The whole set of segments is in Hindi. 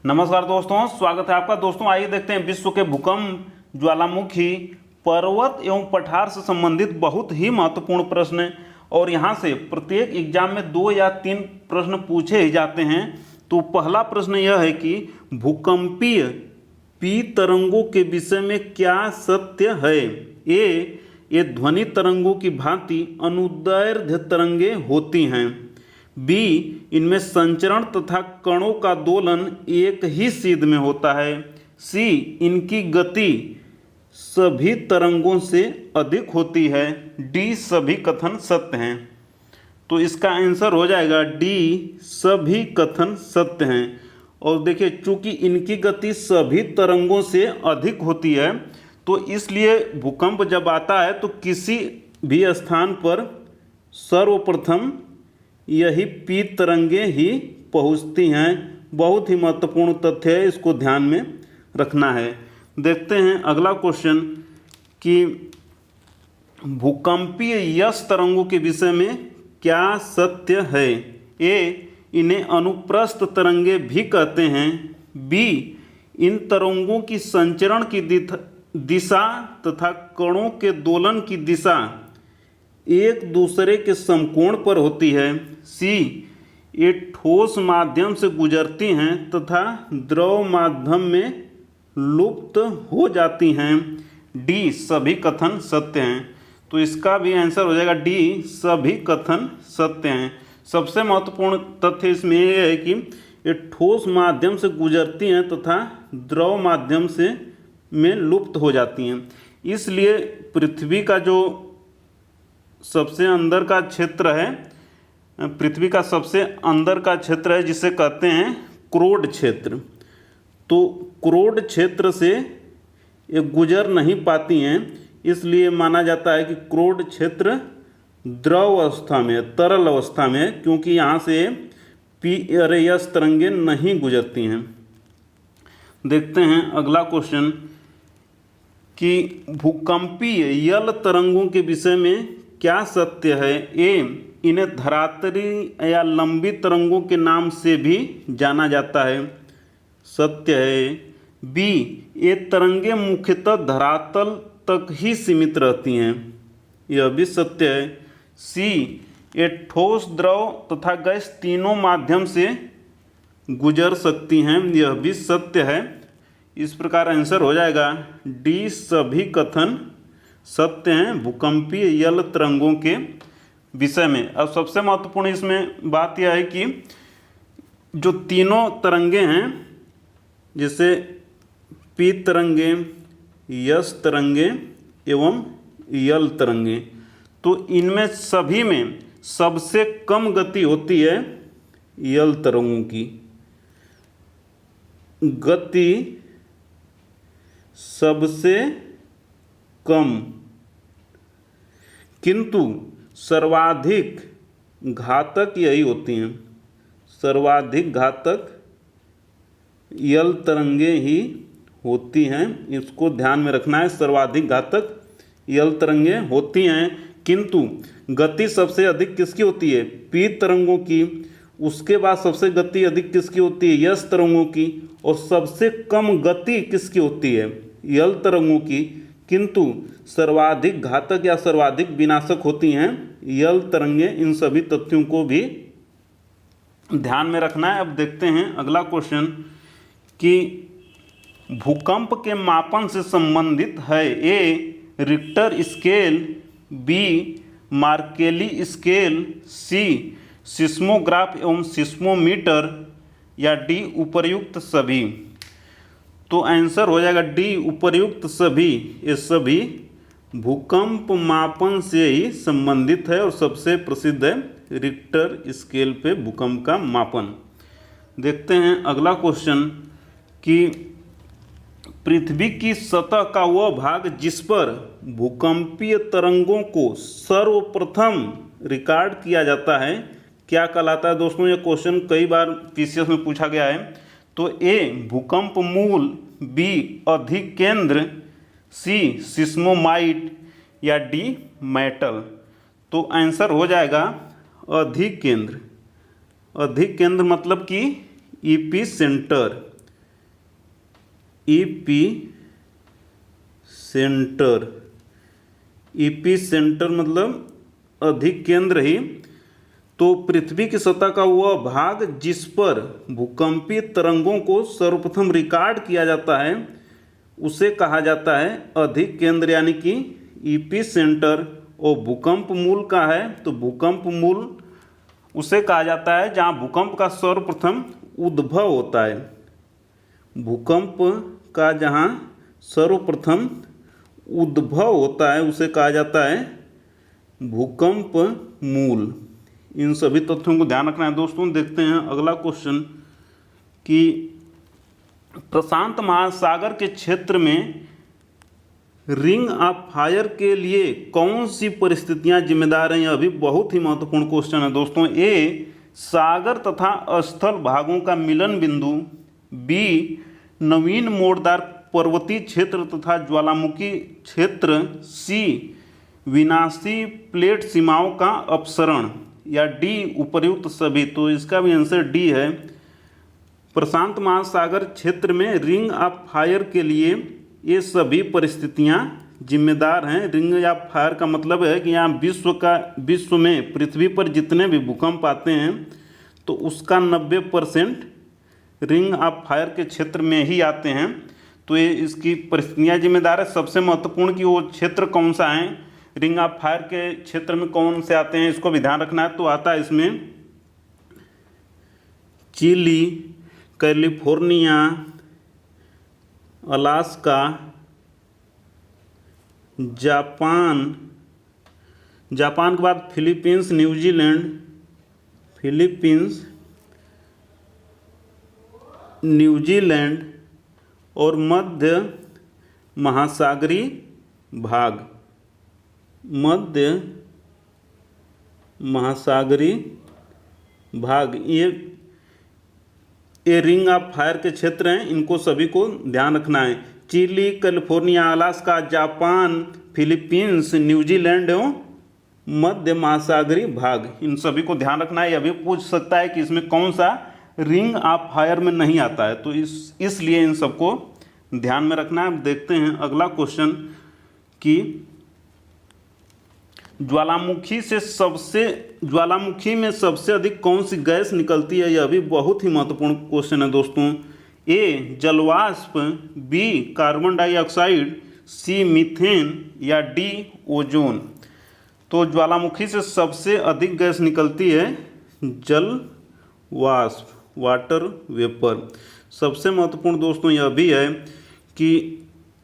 नमस्कार दोस्तों, स्वागत है आपका। दोस्तों आइए देखते हैं विश्व के भूकंप, ज्वालामुखी, पर्वत एवं पठार से संबंधित बहुत ही महत्वपूर्ण प्रश्न। और यहाँ से प्रत्येक एग्जाम में 2 या 3 प्रश्न पूछे ही जाते हैं। तो पहला प्रश्न यह है कि भूकंपीय पी तरंगों के विषय में क्या सत्य है। ये ध्वनि तरंगों की भांति अनुदैर्ध्य तरंगे होती हैं। बी, इनमें संचरण तथा कणों का दोलन एक ही सीध में होता है। सी, इनकी गति सभी तरंगों से अधिक होती है। डी, सभी कथन सत्य हैं। तो इसका आंसर हो जाएगा डी, सभी कथन सत्य हैं। और देखिए, चूंकि इनकी गति सभी तरंगों से अधिक होती है, तो इसलिए भूकंप जब आता है तो किसी भी स्थान पर सर्वप्रथम यही पी तरंगे ही पहुंचती हैं। बहुत ही महत्वपूर्ण तथ्य है, इसको ध्यान में रखना है। देखते हैं अगला क्वेश्चन कि भूकंपीय यस तरंगों के विषय में क्या सत्य है। ए, इन्हें अनुप्रस्थ तरंगे भी कहते हैं। बी, इन तरंगों की संचरण की दिशा तथा कणों के दोलन की दिशा एक दूसरे के समकोण पर होती है। सी, ये ठोस माध्यम से गुजरती हैं तथा द्रव माध्यम में लुप्त हो जाती हैं। डी, सभी कथन सत्य हैं। तो इसका भी आंसर हो जाएगा डी, सभी कथन सत्य हैं। सबसे महत्वपूर्ण तथ्य इसमें यह है कि ये ठोस माध्यम से गुजरती हैं तथा द्रव माध्यम से में लुप्त हो जाती हैं। इसलिए पृथ्वी का जो सबसे अंदर का क्षेत्र है, पृथ्वी का सबसे अंदर का क्षेत्र है जिसे कहते हैं क्रोड क्षेत्र। तो क्रोड क्षेत्र से ये गुजर नहीं पाती हैं, इसलिए माना जाता है कि क्रोड क्षेत्र द्रव अवस्था में, तरल अवस्था में है, क्योंकि यहाँ से पी यस तरंगे नहीं गुजरती हैं। देखते हैं अगला क्वेश्चन कि भूकंपीय यल तरंगों के विषय में क्या सत्य है। ए, इन्हें धरातली या लंबी तरंगों के नाम से भी जाना जाता है। सत्य है। बी, ये तरंगे मुख्यतः धरातल तक ही सीमित रहती हैं। यह भी सत्य है। सी, ये ठोस, द्रव तथा गैस तीनों माध्यम से गुजर सकती हैं। यह भी सत्य है। इस प्रकार आंसर हो जाएगा डी, सभी कथन सत्य हैं भूकंपीय यल तरंगों के विषय में। अब सबसे महत्वपूर्ण इसमें बात यह है कि जो तीनों तरंगे हैं, जैसे पी तरंगे, यस तरंगे एवं यल तरंगे, तो इनमें सभी में सबसे कम गति होती है यल तरंगों की। गति सबसे कम, किंतु सर्वाधिक घातक यही होती हैं। सर्वाधिक घातक यल तरंगे ही होती हैं। इसको ध्यान में रखना है, सर्वाधिक घातक यल तरंगे होती हैं, किंतु गति सबसे अधिक किसकी होती है, पी तरंगों की। उसके बाद सबसे गति अधिक किसकी होती है, यस तरंगों की। और सबसे कम गति किसकी होती है, यल तरंगों की, किंतु सर्वाधिक घातक या सर्वाधिक विनाशक होती हैं यल तरंगे। इन सभी तथ्यों को भी ध्यान में रखना है। अब देखते हैं अगला क्वेश्चन कि भूकंप के मापन से संबंधित है। A, Richter scale. B, Mercalli scale. C, seismograph एवं सिस्मोमीटर। या डी, उपर्युक्त सभी। तो आंसर हो जाएगा डी, उपर्युक्त सभी। ये सभी भूकंप मापन से ही संबंधित है और सबसे प्रसिद्ध है रिक्टर स्केल पे भूकंप का मापन। देखते हैं अगला क्वेश्चन कि पृथ्वी की सतह का वह भाग जिस पर भूकंपीय तरंगों को सर्वप्रथम रिकॉर्ड किया जाता है क्या कहलाता है। दोस्तों, यह क्वेश्चन कई बार पीसीएस में पूछा गया है। तो ए, भूकंप मूल। बी, अधिकेंद्र। सी, सिस्मोमाइट। या डी, मेटल। तो आंसर हो जाएगा अधिकेंद्र। अधिकेंद्र मतलब कि EP centre. EP centre, EP centre मतलब अधिक केंद्र ही। तो पृथ्वी की सतह का वह भाग जिस पर भूकंपीय तरंगों को सर्वप्रथम रिकॉर्ड किया जाता है उसे कहा जाता है अधिक केंद्र, यानी कि ईपी सेंटर। और भूकंप मूल का है तो भूकंप मूल उसे कहा जाता है जहां भूकंप का सर्वप्रथम उद्भव होता है। भूकंप का जहां सर्वप्रथम उद्भव होता है उसे कहा जाता है भूकंप मूल। इन सभी तथ्यों को ध्यान रखना है दोस्तों। देखते हैं अगला क्वेश्चन कि प्रशांत महासागर के क्षेत्र में रिंग ऑफ फायर के लिए कौन सी परिस्थितियां जिम्मेदार हैं। यह भी बहुत ही महत्वपूर्ण क्वेश्चन है दोस्तों। ए, सागर तथा स्थल भागों का मिलन बिंदु। बी, नवीन मोड़दार पर्वतीय क्षेत्र तथा ज्वालामुखी क्षेत्र। सी, विनाशी प्लेट सीमाओं का अपसरण। या डी, उपर्युक्त सभी। तो इसका भी आंसर डी है। प्रशांत महासागर क्षेत्र में रिंग ऑफ फायर के लिए ये सभी परिस्थितियां जिम्मेदार हैं। रिंग ऑफ फायर का मतलब है कि यहाँ विश्व में पृथ्वी पर जितने भी भूकंप आते हैं तो उसका 90% रिंग ऑफ फायर के क्षेत्र में ही आते हैं। तो ये इसकी परिस्थितियां जिम्मेदार है। सबसे महत्वपूर्ण कि वो क्षेत्र कौन सा है, रिंग ऑफ फायर के क्षेत्र में कौन से आते हैं, इसको भी ध्यान रखना है। तो आता है इसमें चिली, कैलिफोर्निया, अलास्का, जापान के बाद फिलीपींस, न्यूजीलैंड और मध्य महासागरीय भाग, ये रिंग ऑफ फायर के क्षेत्र हैं। इनको सभी को ध्यान रखना है। Chile, California, Alaska, Japan, Philippines, New Zealand एवं मध्य महासागरीय भाग, इन सभी को ध्यान रखना है। यह भी पूछ सकता है कि इसमें कौन सा रिंग ऑफ फायर में नहीं आता है, तो इसलिए इन सबको ध्यान में रखना है। देखते हैं अगला क्वेश्चन कि ज्वालामुखी में सबसे अधिक कौन सी गैस निकलती है। यह भी बहुत ही महत्वपूर्ण क्वेश्चन है दोस्तों। ए, जलवाष्प। B, carbon dioxide. C, methane. या डी, ओजोन। तो ज्वालामुखी से सबसे अधिक गैस निकलती है जल वाष्प, वाटर वेपर। सबसे महत्वपूर्ण दोस्तों यह भी है कि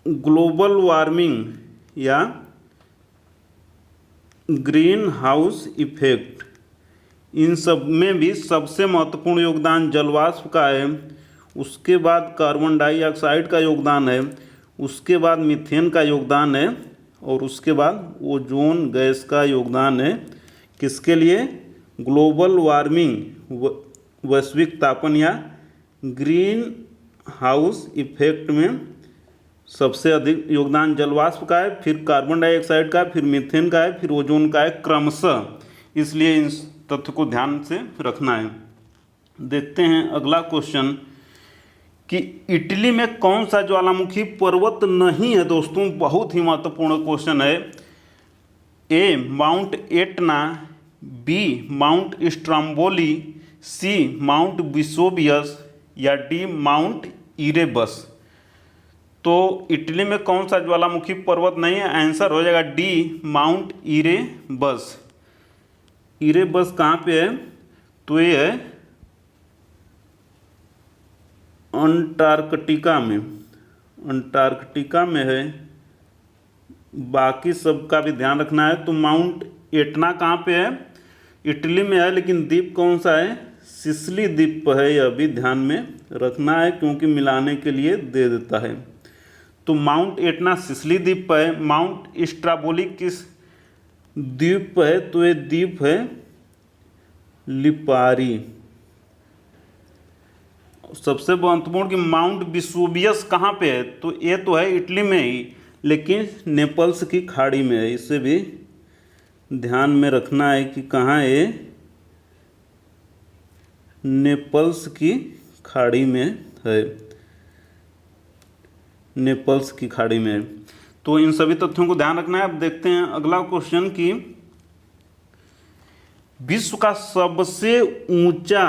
ग्लोबल वार्मिंग या ग्रीन हाउस इफेक्ट, इन सब में भी सबसे महत्वपूर्ण योगदान जलवाष्प का है। उसके बाद कार्बन डाइऑक्साइड का योगदान है, उसके बाद मीथेन का योगदान है और उसके बाद ओजोन गैस का योगदान है। किसके लिए? ग्लोबल वार्मिंग, वैश्विक तापन या ग्रीन हाउस इफेक्ट में सबसे अधिक योगदान जलवाष्प का है, फिर कार्बन डाइऑक्साइड का है, फिर मीथेन का है, फिर ओजोन का है क्रमशः। इसलिए इन तथ्य को ध्यान से रखना है। देखते हैं अगला क्वेश्चन कि इटली में कौन सा ज्वालामुखी पर्वत नहीं है। दोस्तों बहुत ही महत्वपूर्ण क्वेश्चन है। A, mount Etna. B, mount Stromboli. C, mount विसोबियस। या डी, माउंट इरेबस। तो इटली में कौन सा ज्वालामुखी पर्वत नहीं है? आंसर हो जाएगा डी, माउंट इरेबस। इरेबस कहाँ पे है? तो ये है अंटार्कटिका में है। बाकी सब का भी ध्यान रखना है। तो माउंट एटना कहाँ पे है? इटली में है, लेकिन द्वीप कौन सा है? सिसिली द्वीप है। यह भी ध्यान में रखना है क्योंकि मिलाने के लिए दे देता है। तो माउंट एटना सिसिली द्वीप पर है। माउंट स्ट्रोम्बोली किस द्वीप पर है? तो ये द्वीप है लिपारी। सबसे महत्वपूर्ण कि माउंट विसुवियस कहाँ पे है? तो ये तो है इटली में ही, लेकिन नेपल्स की खाड़ी में है। इसे भी ध्यान में रखना है कि कहाँ है, नेपल्स की खाड़ी में है। नेपल्स की खाड़ी में है। तो इन सभी तथ्यों को ध्यान रखना है। अब देखते हैं अगला क्वेश्चन कि विश्व का सबसे ऊंचा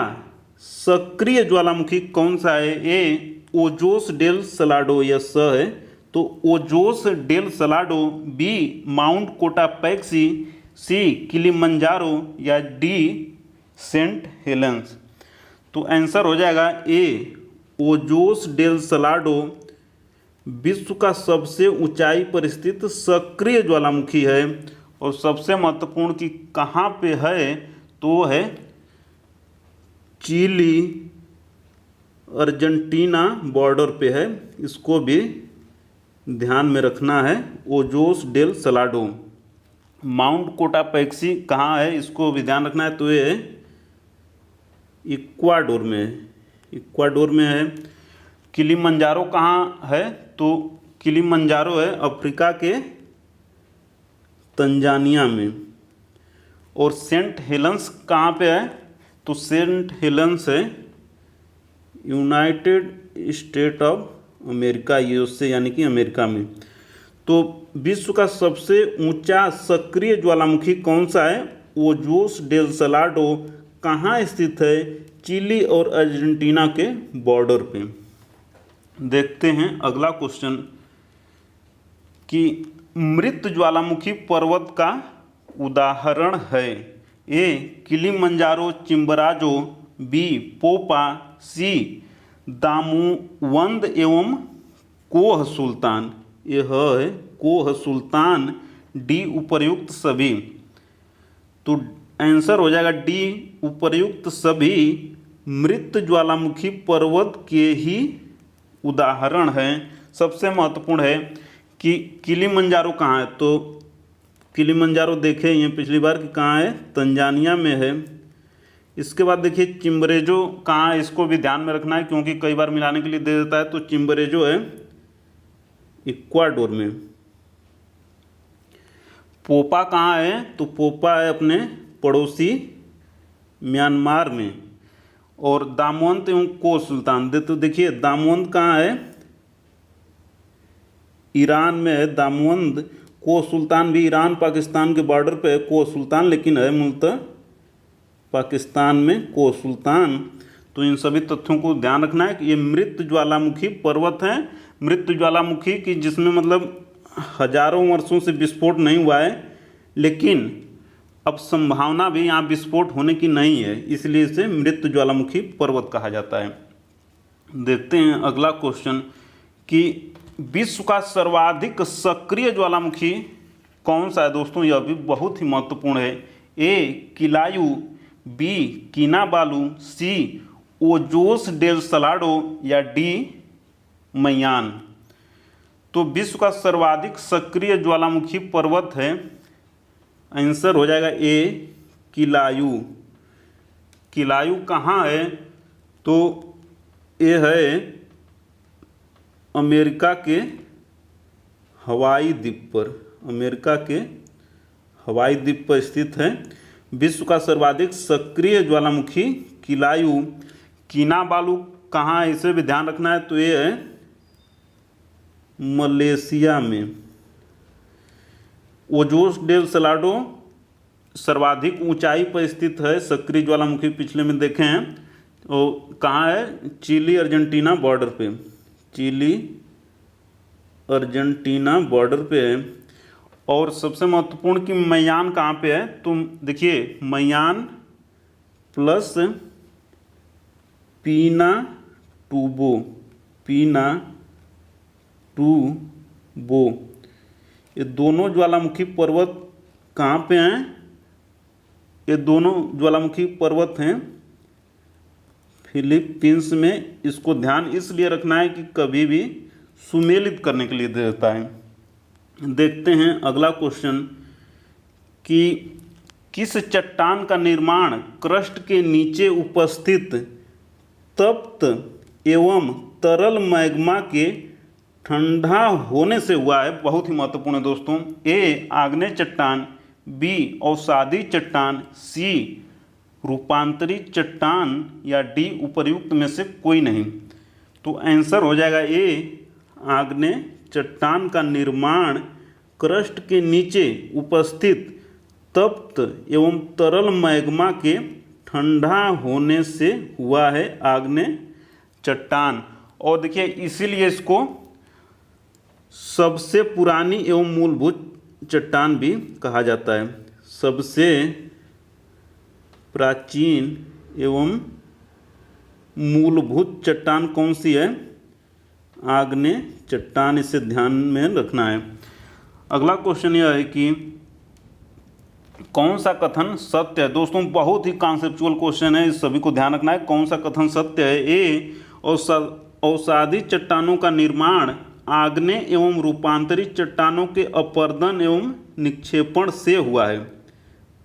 सक्रिय ज्वालामुखी कौन सा है? ए ओजोस डेल सलाडो, यह स है तो Ojos del Salado, B mount Cotopaxi, C Kilimanjaro या डी सेंट हेलेंस। तो आंसर हो जाएगा ए ओजोस डेल सलाडो विश्व का सबसे ऊंचाई पर स्थित सक्रिय ज्वालामुखी है। और सबसे महत्वपूर्ण कि कहाँ पे है, तो है चिली अर्जेंटीना बॉर्डर पे है, इसको भी ध्यान में रखना है। Ojos del Salado. Mount Cotopaxi कहाँ है, इसको भी ध्यान रखना है, तो ये इक्वाडोर में है, इक्वाडोर में है। किलिमंजारो कहाँ है, तो किलिमंजारो है अफ्रीका के तंजानिया में। और सेंट हेलेंस कहाँ पे है, तो सेंट हेलेंस है United state of America, USA यानी कि अमेरिका में। तो विश्व का सबसे ऊंचा सक्रिय ज्वालामुखी कौन सा है? Ojos del Salado. कहाँ स्थित है? चिली और अर्जेंटीना के बॉर्डर पे। देखते हैं अगला क्वेश्चन कि मृत ज्वालामुखी पर्वत का उदाहरण है। ए किलिमंजारो चिम्बराजो, बी पोपा, सी दामोवंद एवं कोह सुल्तान, यह है कोह सुल्तान, डी उपर्युक्त सभी। तो आंसर हो जाएगा डी उपर्युक्त सभी मृत ज्वालामुखी पर्वत के ही उदाहरण है। सबसे महत्वपूर्ण है कि किलिमंजारो कहाँ है, तो किलिमंजारो देखे ये पिछली बार कि कहाँ है, तंजानिया में है। इसके बाद देखिए चिम्बरेजो कहाँ है, इसको भी ध्यान में रखना है क्योंकि कई बार मिलाने के लिए दे देता है। तो चिम्बरेजो है इक्वाडोर में। पोपा कहाँ है, तो पोपा है अपने पड़ोसी म्यांमार में। और दामोवंत एवं कोह सुल्तान तो देखिए दामोवंत कहाँ है, ईरान में है दामोवंद। कोह सुल्तान भी ईरान पाकिस्तान के बॉर्डर पे है कोह सुल्तान, लेकिन है मूलतः पाकिस्तान में कोह सुल्तान। तो इन सभी तथ्यों को ध्यान रखना है कि ये मृत ज्वालामुखी पर्वत हैं। मृत ज्वालामुखी की जिसमें मतलब हजारों वर्षों से विस्फोट नहीं हुआ है, लेकिन अब संभावना भी यहाँ विस्फोट होने की नहीं है, इसलिए इसे मृत ज्वालामुखी पर्वत कहा जाता है। देखते हैं अगला क्वेश्चन कि विश्व का सर्वाधिक सक्रिय ज्वालामुखी कौन सा है? दोस्तों यह भी बहुत ही महत्वपूर्ण है। ए किलायू, बी किनाबालू, सी ओजोस डेल सलाडो या डी मयान। तो विश्व का सर्वाधिक सक्रिय ज्वालामुखी पर्वत है, आंसर हो जाएगा ए किलायू। किलायू कहाँ है, तो ये है अमेरिका के हवाई द्वीप पर, अमेरिका के हवाई द्वीप पर स्थित है। विश्व का सर्वाधिक सक्रिय ज्वालामुखी किलायू। किनाबालू कहाँ है, इसे भी ध्यान रखना है, तो ये है मलेशिया में। ओजोस डेल सलाडो सर्वाधिक ऊंचाई पर स्थित है सक्रिय ज्वालामुखी, पिछले में देखे हैं। और कहाँ है, चिली अर्जेंटीना बॉर्डर पे, चिली अर्जेंटीना बॉर्डर पे है। और सबसे महत्वपूर्ण कि मयान कहाँ पे है, तो देखिए मयान प्लस पीना टूबो, पीना टूबो, ये दोनों ज्वालामुखी पर्वत कहाँ पे हैं, ये दोनों ज्वालामुखी पर्वत हैं फिलीपींस में। इसको ध्यान इसलिए रखना है कि कभी भी सुमेलित करने के लिए दे देता है। देखते हैं अगला क्वेश्चन कि किस चट्टान का निर्माण क्रस्ट के नीचे उपस्थित तप्त एवं तरल मैग्मा के ठंडा होने से हुआ है? बहुत ही महत्वपूर्ण है दोस्तों। ए आग्नेय चट्टान, बी अवसादी चट्टान, सी रूपांतरित चट्टान या डी उपर्युक्त में से कोई नहीं। तो आंसर हो जाएगा ए आग्नेय चट्टान का निर्माण क्रस्ट के नीचे उपस्थित तप्त एवं तरल मैग्मा के ठंडा होने से हुआ है आग्नेय चट्टान। और देखिए इसीलिए इसको सबसे पुरानी एवं मूलभूत चट्टान भी कहा जाता है। सबसे प्राचीन एवं मूलभूत चट्टान कौन सी है? आग्नेय चट्टान, इसे ध्यान में रखना है। अगला क्वेश्चन यह है कि कौन सा कथन सत्य है? दोस्तों बहुत ही कॉन्सेप्चुअल क्वेश्चन है, इस सभी को ध्यान रखना है। कौन सा कथन सत्य है? ए, अवसादी चट्टानों का निर्माण आग्नेय एवं रूपांतरित चट्टानों के अपर्दन एवं निक्षेपण से हुआ है,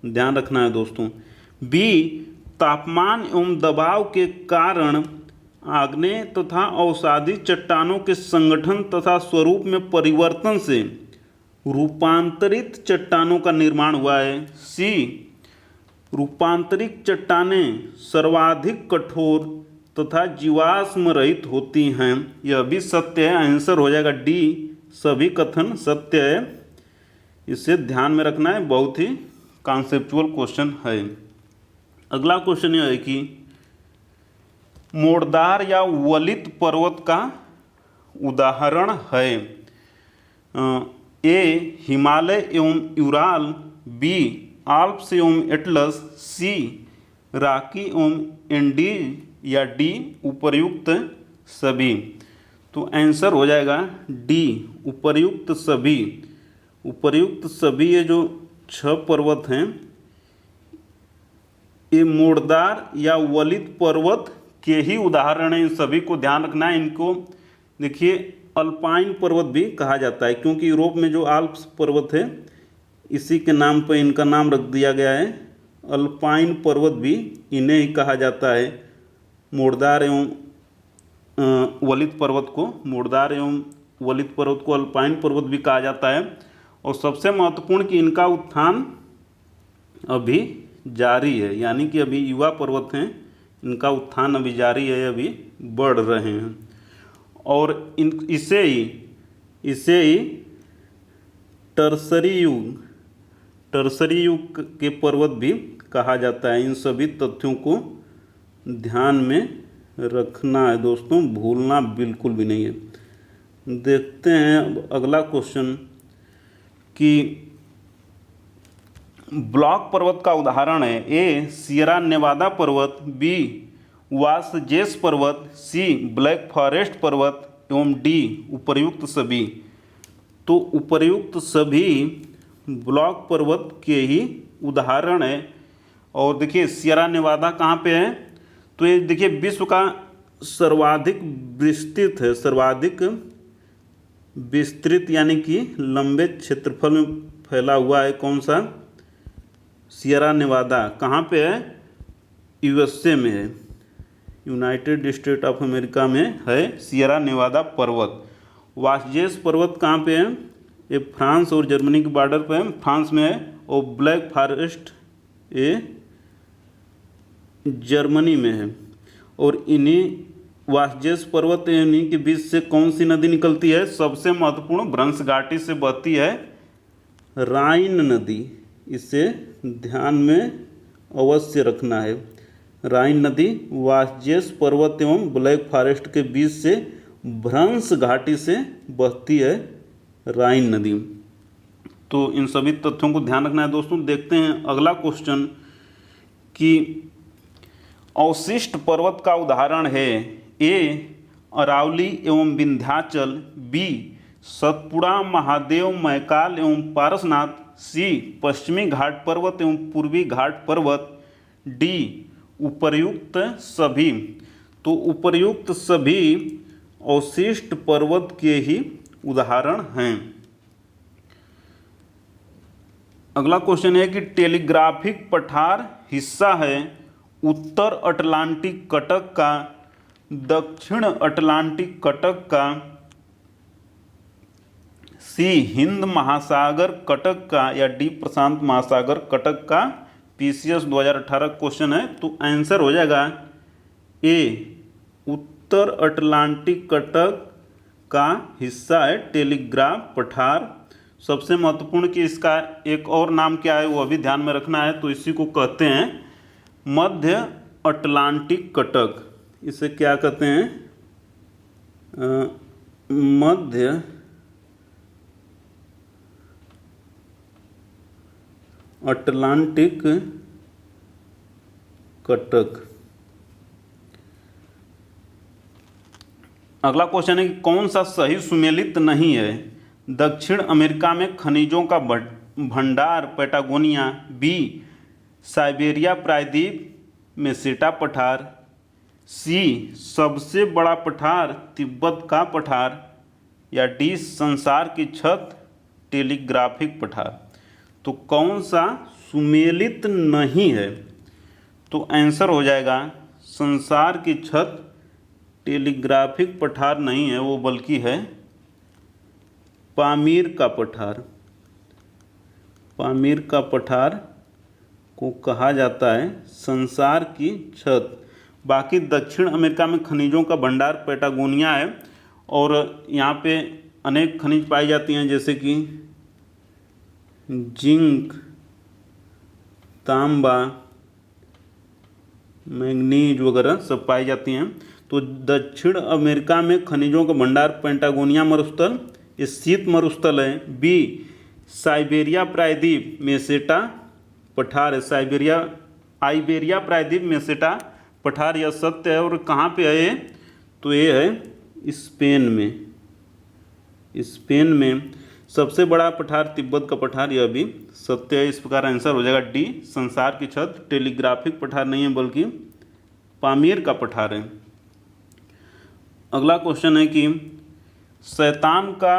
ध्यान रखना है दोस्तों। बी, तापमान एवं दबाव के कारण आग्नेय तथा अवसादी चट्टानों के संगठन तथा स्वरूप में परिवर्तन से रूपांतरित चट्टानों का निर्माण हुआ है। सी, रूपांतरित चट्टानें सर्वाधिक कठोर तथा जीवाश्म रहित होती हैं, यह भी सत्य है। आंसर हो जाएगा डी, सभी कथन सत्य है। इसे ध्यान में रखना है, बहुत ही कॉन्सेप्चुअल क्वेश्चन है। अगला क्वेश्चन यह है कि मोड़दार या वलित पर्वत का उदाहरण है। ए, हिमालय एवं यूराल। बी, आल्प्स एवं एटलस। सी, रॉकी एवं एंडीज। या डी, उपर्युक्त सभी। तो आंसर हो जाएगा डी, उपर्युक्त सभी। उपर्युक्त सभी ये जो 6 पर्वत हैं ये मोड़दार या वलित पर्वत के ही उदाहरण हैं। इन सभी को ध्यान रखना है। इनको देखिए अल्पाइन पर्वत भी कहा जाता है, क्योंकि यूरोप में जो आल्प्स पर्वत है इसी के नाम पर इनका नाम रख दिया गया है। अल्पाइन पर्वत भी इन्हें ही कहा जाता है। मोड़दार एवं वलित पर्वत को मोड़दार एवं वलित पर्वत को अल्पाइन पर्वत भी कहा जाता है। और सबसे महत्वपूर्ण कि इनका उत्थान अभी जारी है, यानी कि अभी युवा पर्वत हैं, इनका उत्थान अभी जारी है, अभी बढ़ रहे हैं। और इसे ही टर्सरी युग के पर्वत भी कहा जाता है। इन सभी तथ्यों को ध्यान में रखना है दोस्तों, भूलना बिल्कुल भी नहीं है। देखते हैं अगला क्वेश्चन कि ब्लॉक पर्वत का उदाहरण है। ए, सियरा नेवादा पर्वत। बी, वासजेस पर्वत। सी, ब्लैक फॉरेस्ट पर्वत। एवं डी, उपर्युक्त सभी। तो उपर्युक्त सभी ब्लॉक पर्वत के ही उदाहरण है। और देखिए सियरा नेवादा कहाँ पे है? तो ये देखिए विश्व का सर्वाधिक विस्तृत है, सर्वाधिक विस्तृत यानी कि लंबे क्षेत्रफल में फैला हुआ है। कौन सा? सियरा नेवादा। कहाँ पे है? यूएसए में है, यूनाइटेड स्टेट ऑफ अमेरिका में है सियरा नेवादा पर्वत। वासजेस पर्वत कहाँ पे है? ये फ्रांस और जर्मनी के बॉर्डर पे है, फ्रांस में है। और ब्लैक फॉरेस्ट ये जर्मनी में है। और इन्हीं वासजेस पर्वत इन्हीं के बीच से कौन सी नदी निकलती है? सबसे महत्वपूर्ण भ्रंश घाटी से बहती है राइन नदी। इसे ध्यान में अवश्य रखना है। राइन नदी वासजेस पर्वत एवं ब्लैक फॉरेस्ट के बीच से भ्रंश घाटी से बहती है राइन नदी। तो इन सभी तथ्यों को ध्यान रखना है दोस्तों। देखते हैं अगला क्वेश्चन कि अवशिष्ट पर्वत का उदाहरण है। ए, अरावली एवं विंध्याचल। बी, सतपुड़ा, महादेव, मैकाल एवं पारसनाथ। सी, पश्चिमी घाट पर्वत एवं पूर्वी घाट पर्वत। डी, उपर्युक्त सभी। तो उपर्युक्त सभी अवशिष्ट पर्वत के ही उदाहरण हैं। अगला क्वेश्चन है कि टेलीग्राफिक पठार हिस्सा है उत्तर अटलांटिक कटक का, दक्षिण अटलांटिक कटक का। सी, हिंद महासागर कटक का। या डी, प्रशांत महासागर कटक का। पीसीएस 2018 क्वेश्चन है। तो आंसर हो जाएगा ए, उत्तर अटलांटिक कटक का हिस्सा है टेलीग्राफ पठार। सबसे महत्वपूर्ण कि इसका एक और नाम क्या है वो अभी ध्यान में रखना है। तो इसी को कहते हैं मध्य अटलांटिक कटक। इसे क्या कहते हैं? मध्य अटलांटिक कटक। अगला क्वेश्चन है कि कौन सा सही सुमेलित नहीं है? दक्षिण अमेरिका में खनिजों का भंडार पैटागोनिया, बी साइबेरिया प्रायद्वीप मेसेटा पठार, सी सबसे बड़ा पठार तिब्बत का पठार, या डी संसार की छत टेलीग्राफिक पठार। तो कौन सा सुमेलित नहीं है? तो आंसर हो जाएगा संसार की छत टेलीग्राफिक पठार नहीं है वो, बल्कि है पामीर का पठार। पामीर का पठार को कहा जाता है संसार की छत। बाकी दक्षिण अमेरिका में खनिजों का भंडार पैटागोनिया है और यहाँ पे अनेक खनिज पाई जाती हैं जैसे कि जिंक, तांबा, मैंगनीज वगैरह सब पाई जाती हैं। तो दक्षिण अमेरिका में खनिजों का भंडार पैटागोनिया मरुस्थल ये शीत मरुस्थल है। बी साइबेरिया प्रायद्वीप मेसेटा पठार है। आइबेरिया प्रायद्वीप मेसेटा पठार यह सत्य है। और कहाँ पे है ये? तो ये है स्पेन में। स्पेन में सबसे बड़ा पठार तिब्बत का पठार, यह भी सत्य है। इस प्रकार आंसर हो जाएगा डी संसार की छत टेलीग्राफिक पठार नहीं है बल्कि पामीर का पठार है। अगला क्वेश्चन है कि शैतान का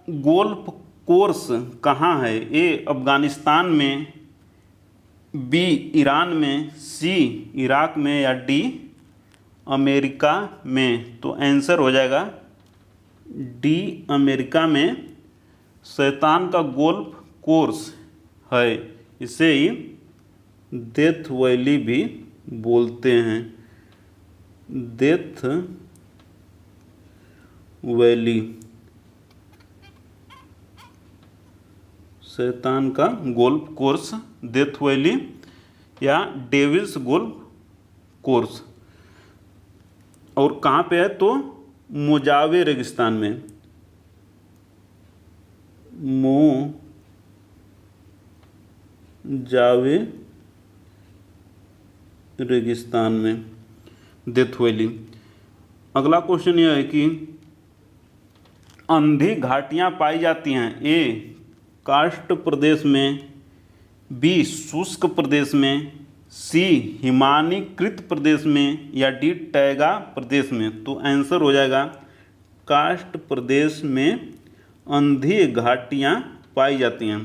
गोल्फ कोर्स कहाँ है? ए अफगानिस्तान में, बी ईरान में, सी इराक में, या डी अमेरिका में। तो आंसर हो जाएगा डी अमेरिका में शैतान का गोल्फ कोर्स है। इसे ही डेथ वैली भी बोलते हैं। डेथ वैली, शैतान का गोल्फ कोर्स, डेथ वैली या डेविल्स गोल्फ कोर्स। और कहाँ पे है? तो मोजावे रेगिस्तान में। मोजावे रेगिस्तान में डेथ वैली। अगला क्वेश्चन यह है कि अंधी घाटियाँ पाई जाती हैं। ए कार्स्ट प्रदेश में, बी शुष्क प्रदेश में, सी हिमानीकृत प्रदेश में, या डी टैगा प्रदेश में। तो आंसर हो जाएगा कार्स्ट प्रदेश में अंधी घाटियाँ पाई जाती हैं।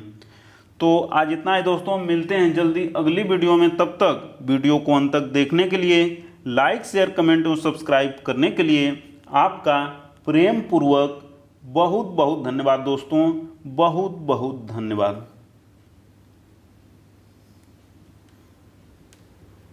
तो आज इतना है दोस्तों, मिलते हैं जल्दी अगली वीडियो में। तब तक वीडियो को अंत तक देखने के लिए, लाइक शेयर कमेंट और सब्सक्राइब करने के लिए आपका प्रेम पूर्वक बहुत बहुत धन्यवाद दोस्तों, बहुत बहुत धन्यवाद।